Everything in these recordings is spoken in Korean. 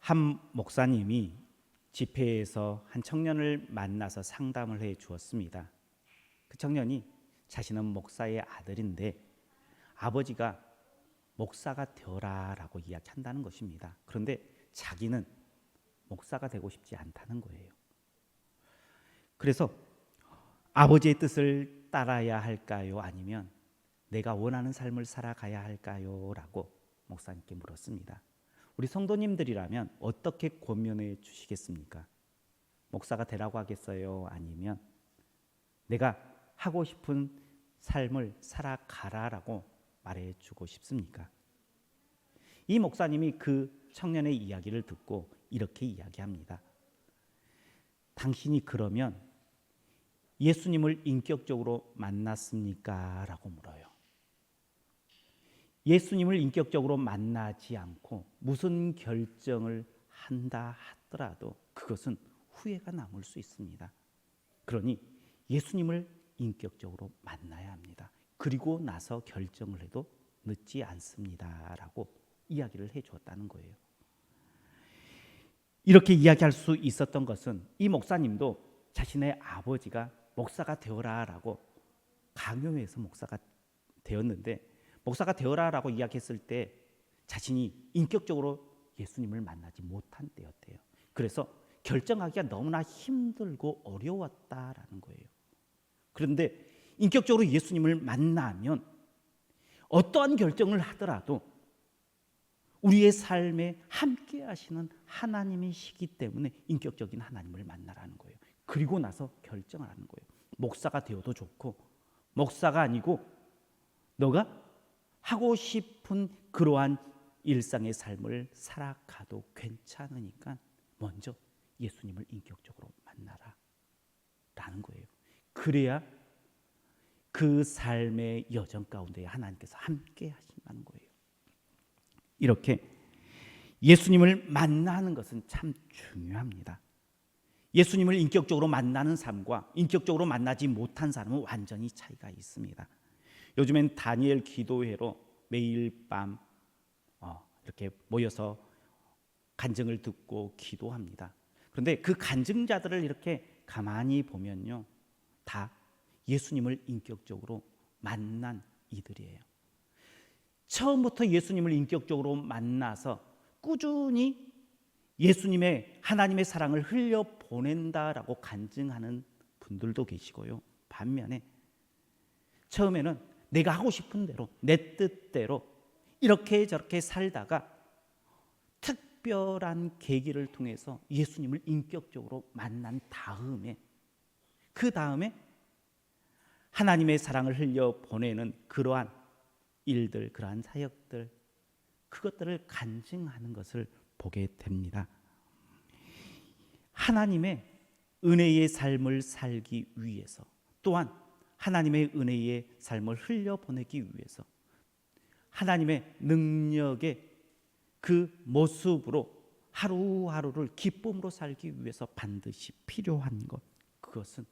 한 목사님이 집회에서 한 청년을 만나서 상담을 해 주었습니다. 그 청년이 자신은 목사의 아들인데 아버지가 목사가 되어라라고 이야기한다는 것입니다. 그런데 자기는 목사가 되고 싶지 않다는 거예요. 그래서 아버지의 뜻을 따라야 할까요? 아니면 내가 원하는 삶을 살아가야 할까요? 라고 목사님께 물었습니다. 우리 성도님들이라면 어떻게 권면해 주시겠습니까? 목사가 되라고 하겠어요? 아니면 내가 하고 싶은 삶을 살아가라라고 말해주고 싶습니까? 이 목사님이 그 청년의 이야기를 듣고 이렇게 이야기합니다. 당신이 그러면 예수님을 인격적으로 만났습니까? 라고 물어요. 예수님을 인격적으로 만나지 않고 무슨 결정을 한다 하더라도 그것은 후회가 남을 수 있습니다. 그러니 예수님을 인격적으로 만나야 합니다. 그리고 나서 결정을 해도 늦지 않습니다. 라고 이야기를 해 주었다는 거예요. 이렇게 이야기할 수 있었던 것은 이 목사님도 자신의 아버지가 목사가 되어라 라고 강요해서 목사가 되었는데, 목사가 되어라라고 이야기했을 때 자신이 인격적으로 예수님을 만나지 못한 때였대요. 그래서 결정하기가 너무나 힘들고 어려웠다라는 거예요. 그런데 인격적으로 예수님을 만나면 어떠한 결정을 하더라도 우리의 삶에 함께 하시는 하나님이시기 때문에 인격적인 하나님을 만나라는 거예요. 그리고 나서 결정을 하는 거예요. 목사가 되어도 좋고, 목사가 아니고 너가 하고 싶은 그러한 일상의 삶을 살아가도 괜찮으니까 먼저 예수님을 인격적으로 만나라 라는 거예요. 그래야 그 삶의 여정 가운데 하나님께서 함께 하신다는 거예요. 이렇게 예수님을 만나는 것은 참 중요합니다. 예수님을 인격적으로 만나는 삶과 인격적으로 만나지 못한 삶은 완전히 차이가 있습니다. 요즘엔 다니엘 기도회로 매일 밤 이렇게 모여서 간증을 듣고 기도합니다. 그런데 그 간증자들을 이렇게 가만히 보면요, 다 예수님을 인격적으로 만난 이들이에요. 처음부터 예수님을 인격적으로 만나서 꾸준히 예수님의 하나님의 사랑을 흘려보낸다라고 간증하는 분들도 계시고요. 반면에 처음에는 내가 하고 싶은 대로 내 뜻대로 이렇게 저렇게 살다가 특별한 계기를 통해서 예수님을 인격적으로 만난 다음에 그 다음에 하나님의 사랑을 흘려보내는 그러한 일들, 그러한 사역들, 그것들을 간증하는 것을 보게 됩니다. 하나님의 은혜의 삶을 살기 위해서, 또한 하나님의 은혜의 삶을 흘려보내기 위해서 하나님의 능력의 그 모습으로 하루하루를 기쁨으로 살기 위해서 반드시 필요한 것, 그것은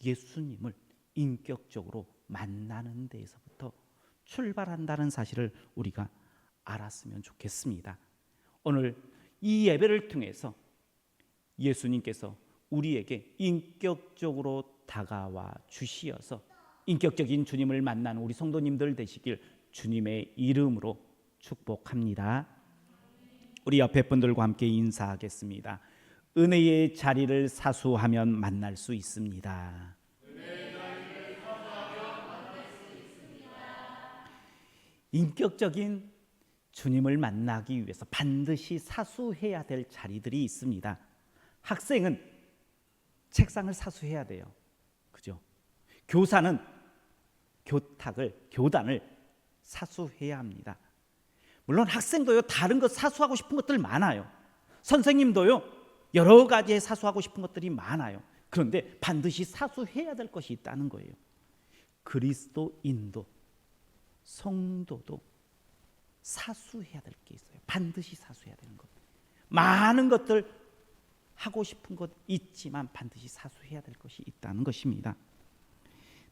예수님을 인격적으로 만나는 데에서부터 출발한다는 사실을 우리가 알았으면 좋겠습니다. 오늘 이 예배를 통해서 예수님께서 우리에게 인격적으로 다가와 주시어서 인격적인 주님을 만나는 우리 성도님들 되시길 주님의 이름으로 축복합니다. 우리 옆에 분들과 함께 인사하겠습니다. 은혜의 자리를 사수하면 만날 수 있습니다. 인격적인 주님을 만나기 위해서 반드시 사수해야 될 자리들이 있습니다. 학생은 책상을 사수해야 돼요. 그죠? 교사는 교단을 사수해야 합니다. 물론 학생도요, 다른 것 사수하고 싶은 것들 많아요. 선생님도요, 여러 가지에 사수하고 싶은 것들이 많아요. 그런데 반드시 사수해야 될 것이 있다는 거예요. 그리스도인도 성도도 사수해야 될 게 있어요. 반드시 사수해야 되는 것. 많은 것들 하고 싶은 것 있지만 반드시 사수해야 될 것이 있다는 것입니다.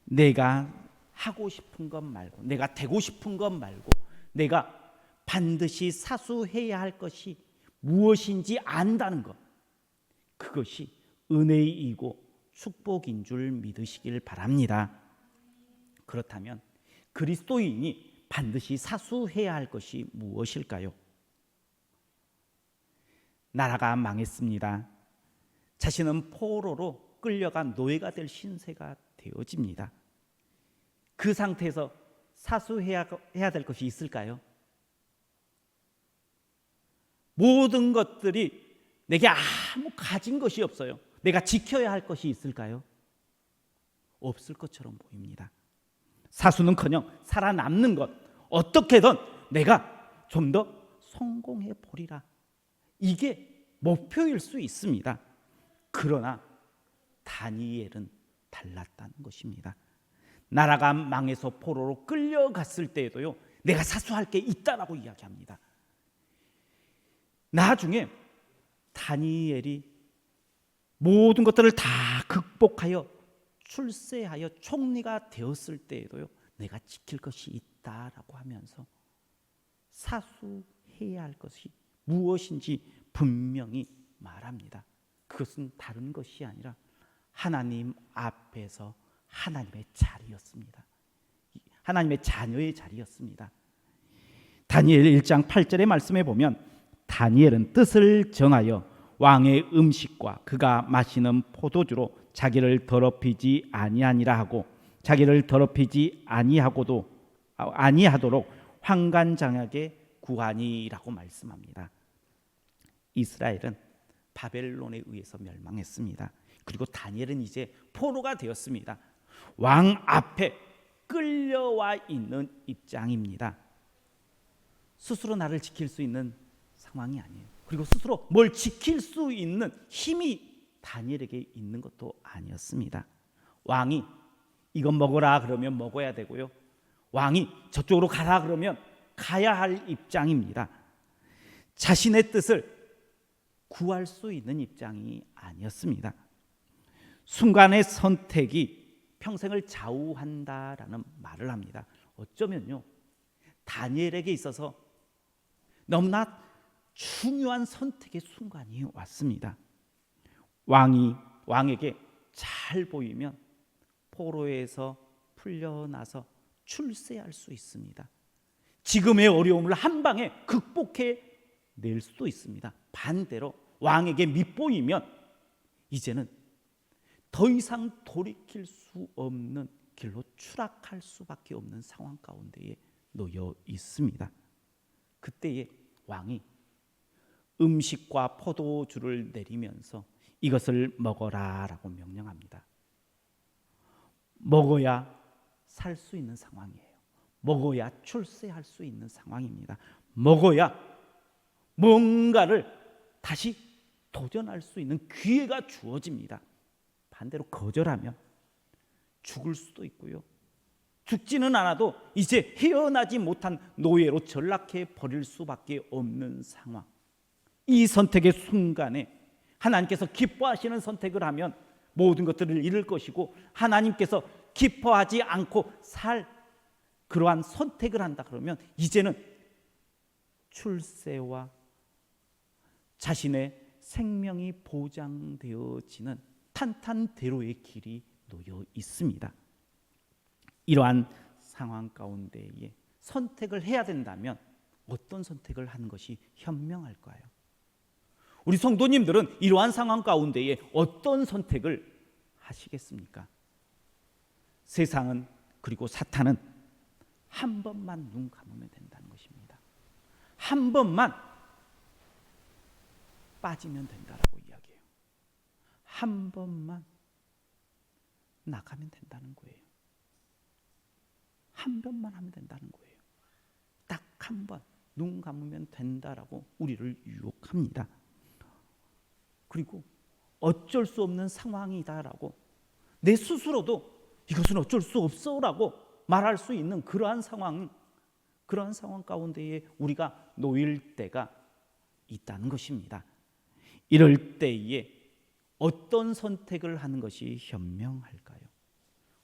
내가 하고 싶은 것 말고, 내가 되고 싶은 것 말고, 내가 반드시 사수해야 할 것이 무엇인지 안다는 것, 그것이 은혜이고 축복인 줄 믿으시길 바랍니다. 그렇다면 그리스도인이 반드시 사수해야 할 것이 무엇일까요? 나라가 망했습니다. 자신은 포로로 끌려간 노예가 될 신세가 되어집니다. 그 상태에서 사수해야 될 것이 있을까요? 모든 것들이 내게 아무 가진 것이 없어요. 내가 지켜야 할 것이 있을까요? 없을 것처럼 보입니다. 사수는커녕 살아남는 것, 어떻게든 내가 좀 더 성공해 보리라, 이게 목표일 수 있습니다. 그러나 다니엘은 달랐다는 것입니다. 나라가 망해서 포로로 끌려갔을 때에도요, 내가 사수할 게 있다라고 이야기합니다. 나중에 다니엘이 모든 것들을 다 극복하여 출세하여 총리가 되었을 때에도요, 내가 지킬 것이 있다라고 하면서 사수해야 할 것이 무엇인지 분명히 말합니다. 그것은 다른 것이 아니라 하나님 앞에서 하나님의 자리였습니다. 하나님의 자녀의 자리였습니다. 다니엘 1장 8절의 말씀에 보면 다니엘은 뜻을 정하여 왕의 음식과 그가 마시는 포도주로 자기를 더럽히지 아니하니라 하고 자기를 더럽히지 아니하도록 환관장에게 구하니라고 말씀합니다. 이스라엘은 바벨론에 의해서 멸망했습니다. 그리고 다니엘은 이제 포로가 되었습니다. 왕 앞에 끌려와 있는 입장입니다. 스스로 나를 지킬 수 있는 상황이 아니에요. 그리고 스스로 뭘 지킬 수 있는 힘이 다니엘에게 있는 것도 아니었습니다. 왕이 이건 먹어라 그러면 먹어야 되고요, 왕이 저쪽으로 가라 그러면 가야 할 입장입니다. 자신의 뜻을 구할 수 있는 입장이 아니었습니다. 순간의 선택이 평생을 좌우한다라는 말을 합니다. 어쩌면요, 다니엘에게 있어서 너무나 중요한 선택의 순간이 왔습니다. 왕에게 잘 보이면 포로에서 풀려나서 출세할 수 있습니다. 지금의 어려움을 한 방에 극복해 낼 수도 있습니다. 반대로 왕에게 밉보이면 이제는 더 이상 돌이킬 수 없는 길로 추락할 수밖에 없는 상황 가운데에 놓여 있습니다. 그때에 왕이 음식과 포도주를 내리면서 이것을 먹어라라고 명령합니다. 먹어야 살 수 있는 상황이에요. 먹어야 출세할 수 있는 상황입니다. 먹어야 뭔가를 다시 도전할 수 있는 기회가 주어집니다. 반대로 거절하면 죽을 수도 있고요, 죽지는 않아도 이제 헤어나지 못한 노예로 전락해 버릴 수밖에 없는 상황. 이 선택의 순간에 하나님께서 기뻐하시는 선택을 하면 모든 것들을 잃을 것이고, 하나님께서 기뻐하지 않고 살 그러한 선택을 한다 그러면 이제는 출세와 자신의 생명이 보장되어지는 탄탄대로의 길이 놓여 있습니다. 이러한 상황 가운데에 선택을 해야 된다면 어떤 선택을 하는 것이 현명할까요? 우리 성도님들은 이러한 상황 가운데에 어떤 선택을 하시겠습니까? 세상은, 그리고 사탄은 한 번만 눈 감으면 된다는 것입니다. 한 번만 빠지면 된다라고 이야기해요. 한 번만 나가면 된다는 거예요. 한 번만 하면 된다는 거예요. 딱 한 번 눈 감으면 된다라고 우리를 유혹합니다. 그리고 어쩔 수 없는 상황이다라고 내 스스로도 이것은 어쩔 수 없어라고 말할 수 있는 그러한 상황 가운데에 우리가 놓일 때가 있다는 것입니다. 이럴 때에 어떤 선택을 하는 것이 현명할까요?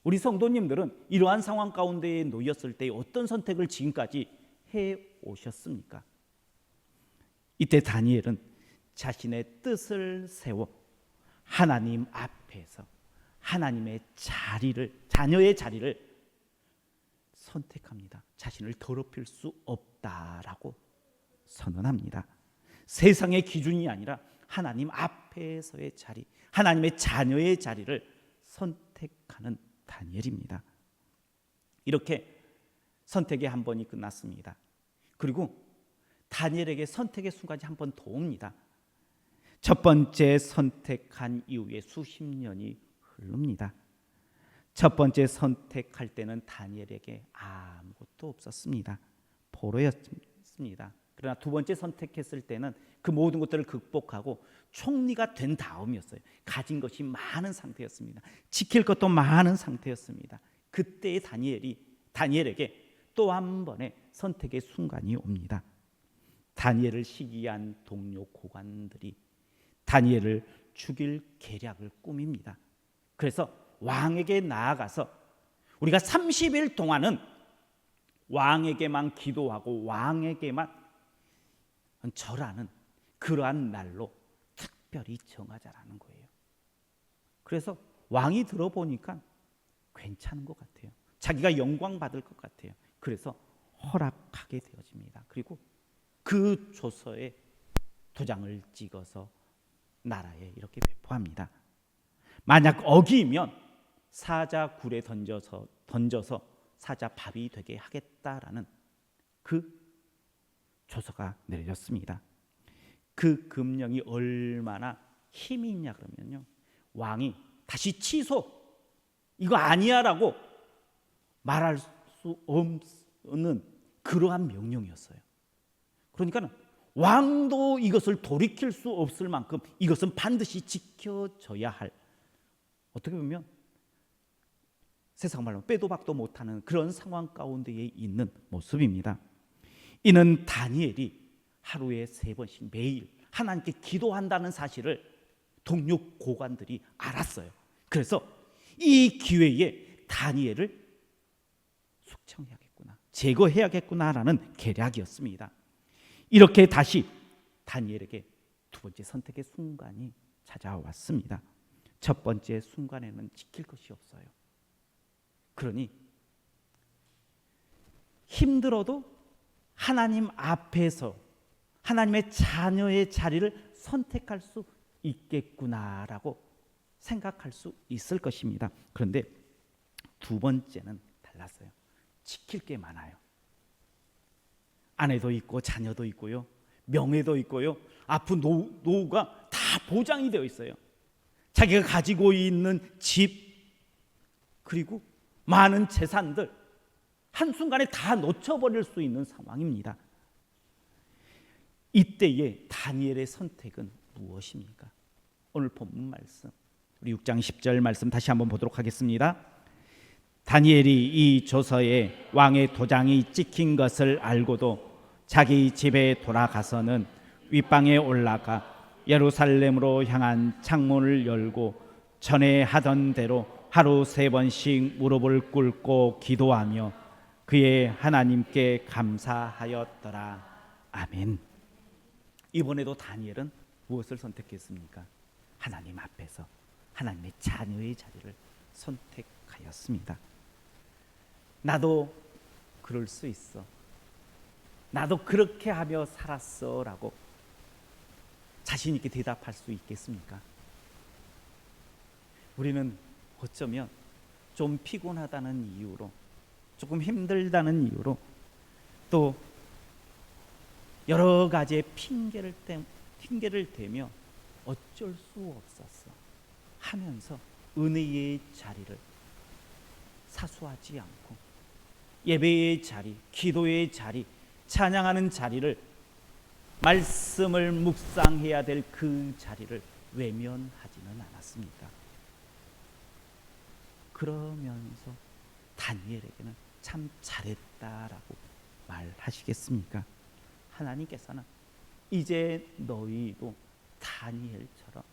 우리 성도님들은 이러한 상황 가운데에 놓였을 때 어떤 선택을 지금까지 해 오셨습니까? 이때 다니엘은 자신의 뜻을 세워 하나님 앞에서 하나님의 자리를, 자녀의 자리를 선택합니다. 자신을 더럽힐 수 없다라고 선언합니다. 세상의 기준이 아니라 하나님 앞에서의 자리, 하나님의 자녀의 자리를 선택하는 다니엘입니다. 이렇게 선택의 한 번이 끝났습니다. 그리고 다니엘에게 선택의 순간이 한 번 더 옵니다. 첫 번째 선택한 이후에 수십 년이 흐릅니다. 첫 번째 선택할 때는 다니엘에게 아무것도 없었습니다. 포로였습니다. 그러나 두 번째 선택했을 때는 그 모든 것들을 극복하고 총리가 된 다음이었어요. 가진 것이 많은 상태였습니다. 지킬 것도 많은 상태였습니다. 그때의 다니엘에게 또 한 번의 선택의 순간이 옵니다. 다니엘을 시기한 동료 고관들이 다니엘을 죽일 계략을 꾸밉니다. 그래서 왕에게 나아가서 우리가 30일 동안은 왕에게만 기도하고 왕에게만 절하는 그러한 날로 특별히 정하자라는 거예요. 그래서 왕이 들어보니까 괜찮은 것 같아요. 자기가 영광 받을 것 같아요. 그래서 허락하게 되어집니다. 그리고 그 조서에 도장을 찍어서 나라에 이렇게 배포합니다. 만약 어기면 사자 굴에 던져서 사자 밥이 되게 하겠다라는 그 조서가 내려졌습니다. 그 금령이 얼마나 힘이 있냐 그러면요, 왕이 다시 취소, 이거 아니야라고 말할 수 없는 그러한 명령이었어요. 그러니까 왕도 이것을 돌이킬 수 없을 만큼 이것은 반드시 지켜져야 할, 어떻게 보면 세상 말로 빼도 박도 못하는 그런 상황 가운데에 있는 모습입니다. 이는 다니엘이 하루에 3번씩 매일 하나님께 기도한다는 사실을 동료 고관들이 알았어요. 그래서 이 기회에 다니엘을 숙청해야겠구나, 제거해야겠구나라는 계략이었습니다. 이렇게 다시 다니엘에게 두 번째 선택의 순간이 찾아왔습니다. 첫 번째 순간에는 지킬 것이 없어요. 그러니 힘들어도 하나님 앞에서 하나님의 자녀의 자리를 선택할 수 있겠구나라고 생각할 수 있을 것입니다. 그런데 두 번째는 달랐어요. 지킬 게 많아요. 아내도 있고 자녀도 있고요, 명예도 있고요, 아픈 노후가 다 보장이 되어 있어요. 자기가 가지고 있는 집, 그리고 많은 재산들 한순간에 다 놓쳐버릴 수 있는 상황입니다. 이때에 다니엘의 선택은 무엇입니까? 오늘 본문 말씀, 우리 6장 10절 말씀 다시 한번 보도록 하겠습니다. 다니엘이 이 조서에 왕의 도장이 찍힌 것을 알고도 자기 집에 돌아가서는 윗방에 올라가 예루살렘으로 향한 창문을 열고 전에 하던 대로 하루 3번씩 무릎을 꿇고 기도하며 그의 하나님께 감사하였더라. 아멘. 이번에도 다니엘은 무엇을 선택했습니까? 하나님 앞에서 하나님의 자녀의 자리를 선택하였습니다. 나도 그럴 수 있어, 나도 그렇게 하며 살았어 라고 자신 있게 대답할 수 있겠습니까? 우리는 어쩌면 좀 피곤하다는 이유로, 조금 힘들다는 이유로, 또 여러 가지의 핑계를 대며 어쩔 수 없었어 하면서 은혜의 자리를 사수하지 않고 예배의 자리, 기도의 자리, 찬양하는 자리를, 말씀을 묵상해야 될 그 자리를 외면하지는 않았습니까? 그러면서 다니엘에게는 참 잘했다라고 말하시겠습니까? 하나님께서는 이제 너희도 다니엘처럼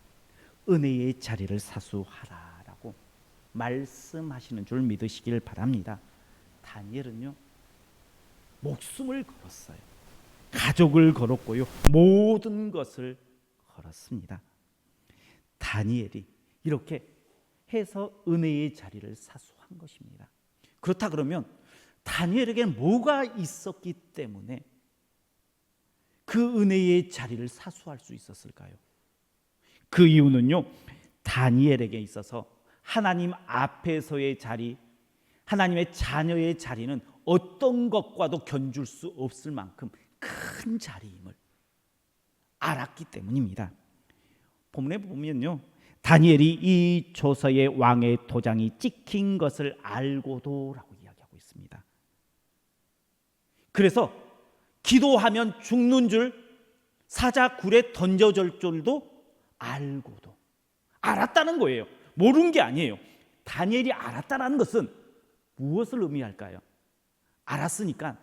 은혜의 자리를 사수하라라고 말씀하시는 줄 믿으시길 바랍니다. 다니엘은요, 목숨을 걸었어요. 가족을 걸었고요, 모든 것을 걸었습니다. 다니엘이 이렇게 해서 은혜의 자리를 사수한 것입니다. 그렇다 그러면 다니엘에게는 뭐가 있었기 때문에 그 은혜의 자리를 사수할 수 있었을까요? 그 이유는요, 다니엘에게 있어서 하나님 앞에서의 자리, 하나님의 자녀의 자리는 어떤 것과도 견줄 수 없을 만큼 큰 자리임을 알았기 때문입니다. 본문에 보면요, 다니엘이 이 조서에 왕의 도장이 찍힌 것을 알고도라고 이야기하고 있습니다. 그래서 기도하면 죽는 줄, 사자 굴에 던져질 줄도 알고도, 알았다는 거예요. 모르는 게 아니에요. 다니엘이 알았다는 것은 무엇을 의미할까요? 알았으니까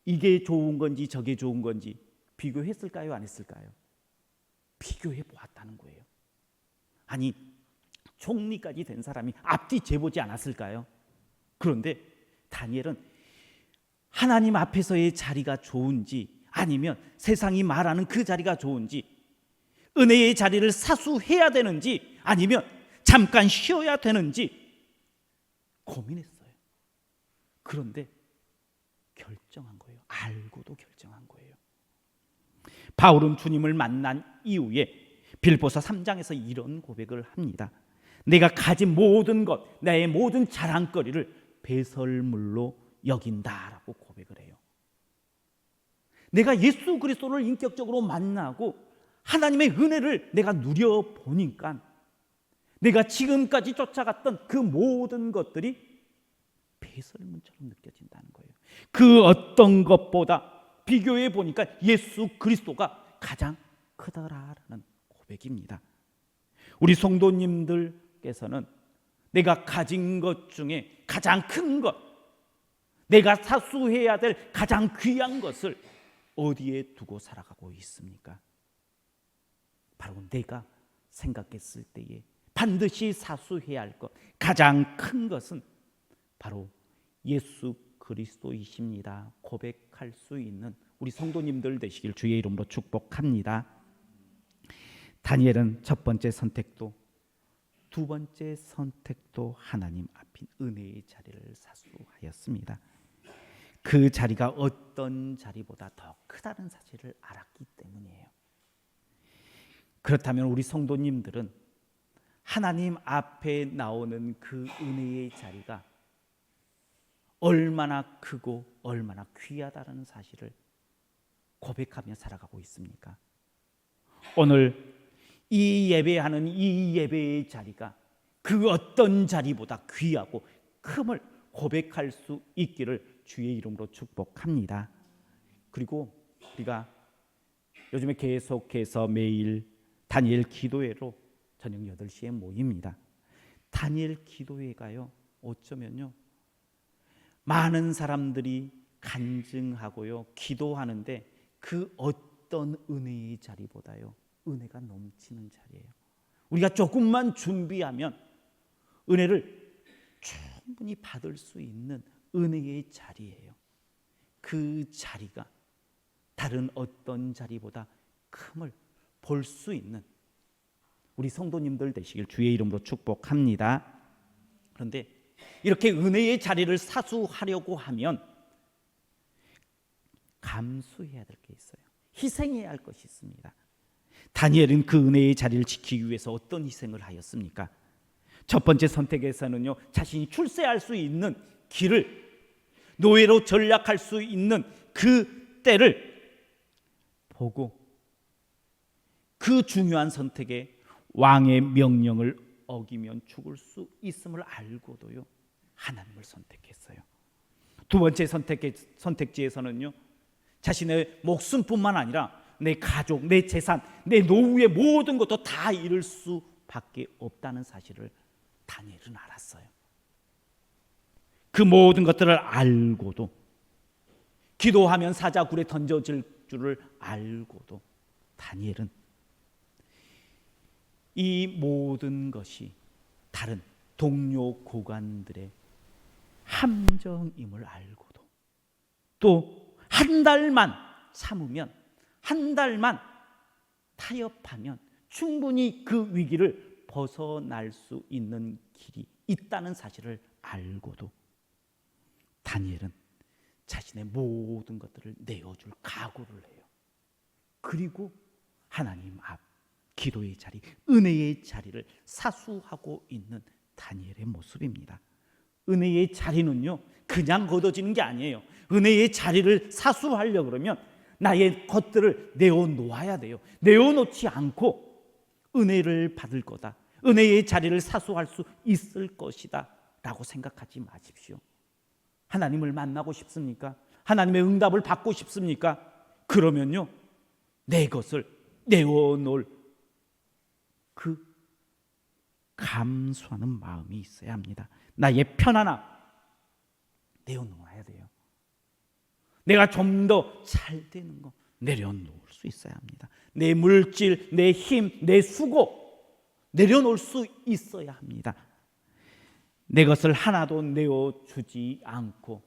이게 좋은 건지 저게 좋은 건지 비교했을까요? 안 했을까요? 비교해 보았다는 거예요. 아니, 총리까지 된 사람이 앞뒤 재보지 않았을까요? 그런데 다니엘은 하나님 앞에서의 자리가 좋은지, 아니면 세상이 말하는 그 자리가 좋은지, 은혜의 자리를 사수해야 되는지, 아니면 잠깐 쉬어야 되는지 고민했어요. 그런데 결정한 거예요. 알고도 결정한 거예요. 바울은 주님을 만난 이후에 빌보서 3장에서 이런 고백을 합니다. 내가 가진 모든 것, 나의 모든 자랑거리를 배설물로 여긴다라고 고백을 해요. 내가 예수 그리스도를 인격적으로 만나고 하나님의 은혜를 내가 누려보니까 내가 지금까지 쫓아갔던 그 모든 것들이 배설물처럼 느껴진다는 거예요. 그 어떤 것보다 비교해 보니까 예수 그리스도가 가장 크더라라는 고백입니다. 우리 성도님들께서는 내가 가진 것 중에 가장 큰 것, 내가 사수해야 될 가장 귀한 것을 어디에 두고 살아가고 있습니까? 바로 내가 생각했을 때에 반드시 사수해야 할 것, 가장 큰 것은 바로 예수 그리스도이십니다. 고백할 수 있는 우리 성도님들 되시길 주의 이름으로 축복합니다. 다니엘은 첫 번째 선택도 두 번째 선택도 하나님 앞인 은혜의 자리를 사수하였습니다. 그 자리가 어떤 자리보다 더 크다는 사실을 알았기 때문이에요. 그렇다면 우리 성도님들은 하나님 앞에 나오는 그 은혜의 자리가 얼마나 크고 얼마나 귀하다는 사실을 고백하며 살아가고 있습니까? 오늘 이 예배하는 이 예배의 자리가 그 어떤 자리보다 귀하고 큼을 고백할 수 있기를 주의 이름으로 축복합니다. 그리고 우리가 요즘에 계속해서 매일 다니엘 기도회로 저녁 8시에 모입니다. 다니엘 기도회가요, 어쩌면요, 많은 사람들이 간증하고요, 기도하는데 그 어떤 은혜의 자리보다요, 은혜가 넘치는 자리예요. 우리가 조금만 준비하면 은혜를 충분히 받을 수 있는 은혜의 자리예요. 그 자리가 다른 어떤 자리보다 큼을 볼 수 있는 우리 성도님들 되시길 주의 이름으로 축복합니다. 그런데 이렇게 은혜의 자리를 사수하려고 하면 감수해야 될 게 있어요. 희생해야 할 것이 있습니다. 다니엘은 그 은혜의 자리를 지키기 위해서 어떤 희생을 하였습니까? 첫 번째 선택에서는요, 자신이 출세할 수 있는 길을, 노예로 전락할 수 있는 그 때를 보고 그 중요한 선택에 왕의 명령을 어기면 죽을 수 있음을 알고도요, 하나님을 선택했어요. 두 번째 선택지에서는요, 자신의 목숨뿐만 아니라 내 가족, 내 재산, 내 노후의 모든 것도 다 잃을 수밖에 없다는 사실을 다니엘은 알았어요. 그 모든 것들을 알고도, 기도하면 사자굴에 던져질 줄을 알고도 다니엘은 이 모든 것이 다른 동료 고관들의 함정임을 알고도, 또 한 달만 참으면, 한 달만 타협하면 충분히 그 위기를 벗어날 수 있는 길이 있다는 사실을 알고도 다니엘은 자신의 모든 것들을 내어줄 각오를 해요. 그리고 하나님 앞 기도의 자리, 은혜의 자리를 사수하고 있는 다니엘의 모습입니다. 은혜의 자리는요 그냥 걷어지는 게 아니에요. 은혜의 자리를 사수하려고 그러면 나의 것들을 내어놓아야 돼요. 내어놓지 않고 은혜를 받을 거다, 은혜의 자리를 사수할 수 있을 것이다 라고 생각하지 마십시오. 하나님을 만나고 싶습니까? 하나님의 응답을 받고 싶습니까? 그러면요 내 것을 내어놓을 그 감수하는 마음이 있어야 합니다. 나의 편안함 내어놓아야 돼요. 내가 좀 더 잘 되는 거 내려놓을 수 있어야 합니다. 내 물질, 내 힘, 내 수고 내려놓을 수 있어야 합니다. 내 것을 하나도 내어주지 않고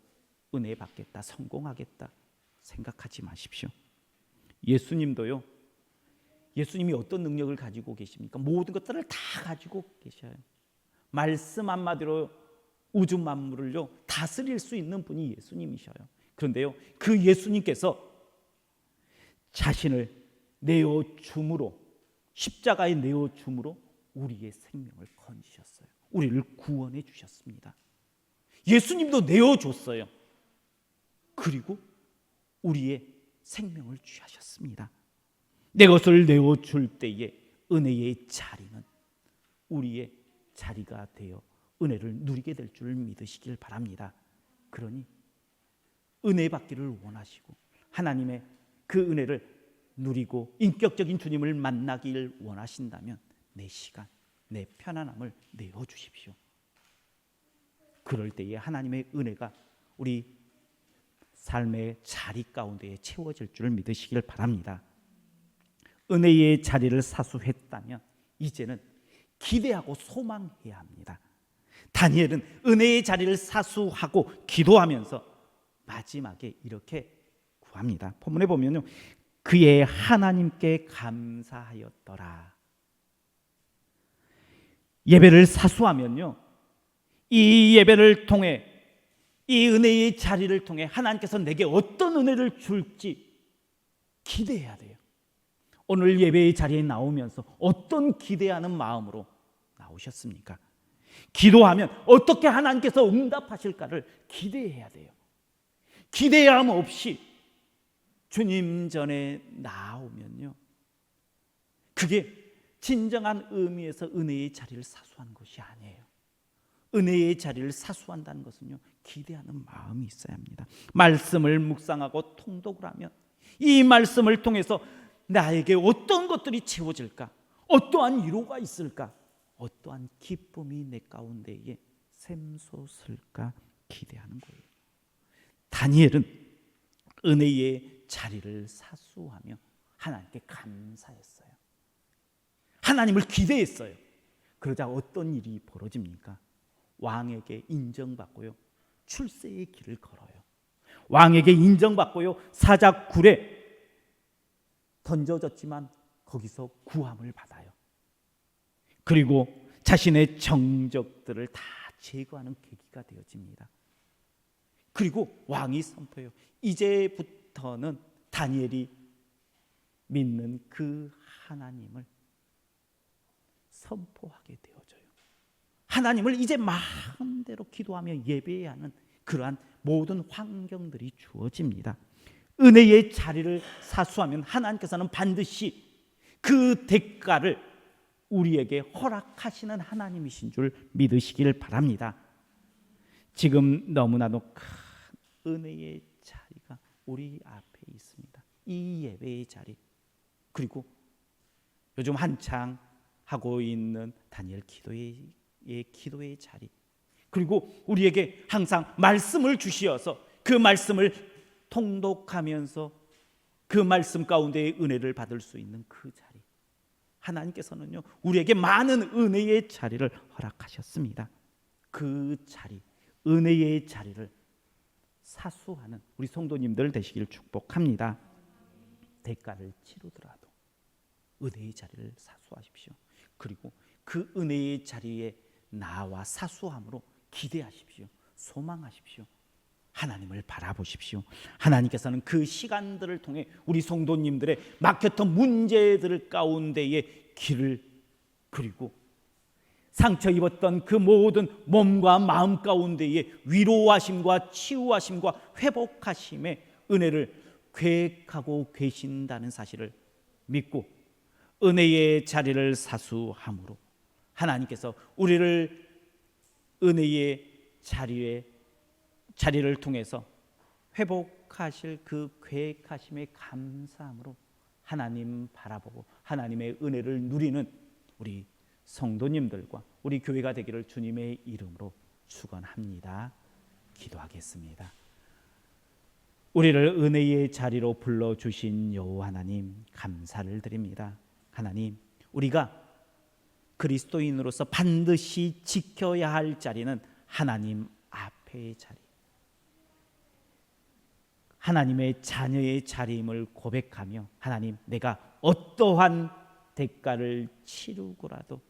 은혜 받겠다, 성공하겠다 생각하지 마십시오. 예수님도요, 예수님이 어떤 능력을 가지고 계십니까? 모든 것들을 다 가지고 계셔요. 말씀 한마디로 우주 만물을요 다스릴 수 있는 분이 예수님이셔요. 그런데요 그 예수님께서 자신을 내어줌으로, 십자가에 내어줌으로 우리의 생명을 건지셨어요. 우리를 구원해 주셨습니다. 예수님도 내어줬어요. 그리고 우리의 생명을 취하셨습니다. 내 것을 내어줄 때에 은혜의 자리는 우리의 자리가 되어 은혜를 누리게 될 줄 믿으시길 바랍니다. 그러니 은혜 받기를 원하시고 하나님의 그 은혜를 누리고 인격적인 주님을 만나길 원하신다면 내 시간, 내 편안함을 내어주십시오. 그럴 때에 하나님의 은혜가 우리 삶의 자리 가운데에 채워질 줄 믿으시길 바랍니다. 은혜의 자리를 사수했다면 이제는 기대하고 소망해야 합니다. 다니엘은 은혜의 자리를 사수하고 기도하면서 마지막에 이렇게 구합니다. 본문에 보면요, 그의 하나님께 감사하였더라. 예배를 사수하면요, 이 예배를 통해, 이 은혜의 자리를 통해 하나님께서 내게 어떤 은혜를 줄지 기대해야 돼요. 오늘 예배의 자리에 나오면서 어떤 기대하는 마음으로 나오셨습니까? 기도하면 어떻게 하나님께서 응답하실까를 기대해야 돼요. 기대함 없이 주님 전에 나오면요, 그게 진정한 의미에서 은혜의 자리를 사수하는 것이 아니에요. 은혜의 자리를 사수한다는 것은요, 기대하는 마음이 있어야 합니다. 말씀을 묵상하고 통독을 하면 이 말씀을 통해서 나에게 어떤 것들이 채워질까, 어떠한 위로가 있을까, 어떠한 기쁨이 내 가운데에 샘솟을까 기대하는 거예요. 다니엘은 은혜의 자리를 사수하며 하나님께 감사했어요. 하나님을 기대했어요. 그러자 어떤 일이 벌어집니까? 왕에게 인정받고요, 출세의 길을 걸어요. 왕에게 인정받고요, 사자굴에 던져졌지만 거기서 구함을 받아요. 그리고 자신의 정적들을 다 제거하는 계기가 되어집니다. 그리고 왕이 선포해요. 이제부터는 다니엘이 믿는 그 하나님을 선포하게 되어져요. 하나님을 이제 마음대로 기도하며 예배해야 하는 그러한 모든 환경들이 주어집니다. 은혜의 자리를 사수하면 하나님께서는 반드시 그 대가를 우리에게 허락하시는 하나님이신 줄 믿으시길 바랍니다. 지금 너무나도 큰 은혜의 자리가 우리 앞에 있습니다. 이 예배의 자리, 그리고 요즘 한창 하고 있는 다니엘 기도의 자리, 그리고 우리에게 항상 말씀을 주시어서 그 말씀을 통독하면서 그 말씀 가운데의 은혜를 받을 수 있는 그 자리, 하나님께서는요 우리에게 많은 은혜의 자리를 허락하셨습니다. 그 자리, 은혜의 자리를 사수하는 우리 성도님들 되시길 축복합니다. 대가를 치르더라도 은혜의 자리를 사수하십시오. 그리고 그 은혜의 자리에 나와 사수함으로 기대하십시오. 소망하십시오. 하나님을 바라보십시오. 하나님께서는 그 시간들을 통해 우리 성도님들의 막혔던 문제들 가운데에 길을, 그리고 상처 입었던 그 모든 몸과 마음 가운데에 위로하심과 치유하심과 회복하심의 은혜를 계획하고 계신다는 사실을 믿고 은혜의 자리를 사수함으로 하나님께서 우리를 은혜의 자리를 통해서 회복하실 그 계획하심에 감사함으로 하나님 바라보고 하나님의 은혜를 누리는 우리 성도님들과 우리 교회가 되기를 주님의 이름으로 축원합니다. 기도하겠습니다. 우리를 은혜의 자리로 불러주신 여호와 하나님 감사를 드립니다. 하나님, 우리가 그리스도인으로서 반드시 지켜야 할 자리는 하나님 앞의 자리, 하나님의 자녀의 자리임을 고백하며 하나님, 내가 어떠한 대가를 치르고라도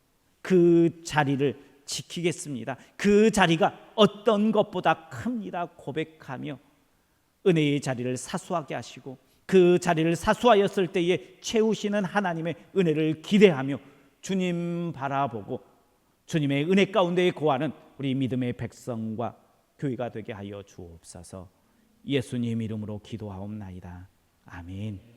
그 자리를 지키겠습니다. 그 자리가 어떤 것보다 큽니다 고백하며 은혜의 자리를 사수하게 하시고 그 자리를 사수하였을 때에 채우시는 하나님의 은혜를 기대하며 주님 바라보고 주님의 은혜 가운데에 거하는 우리 믿음의 백성과 교회가 되게 하여 주옵소서. 예수님 이름으로 기도하옵나이다. 아멘.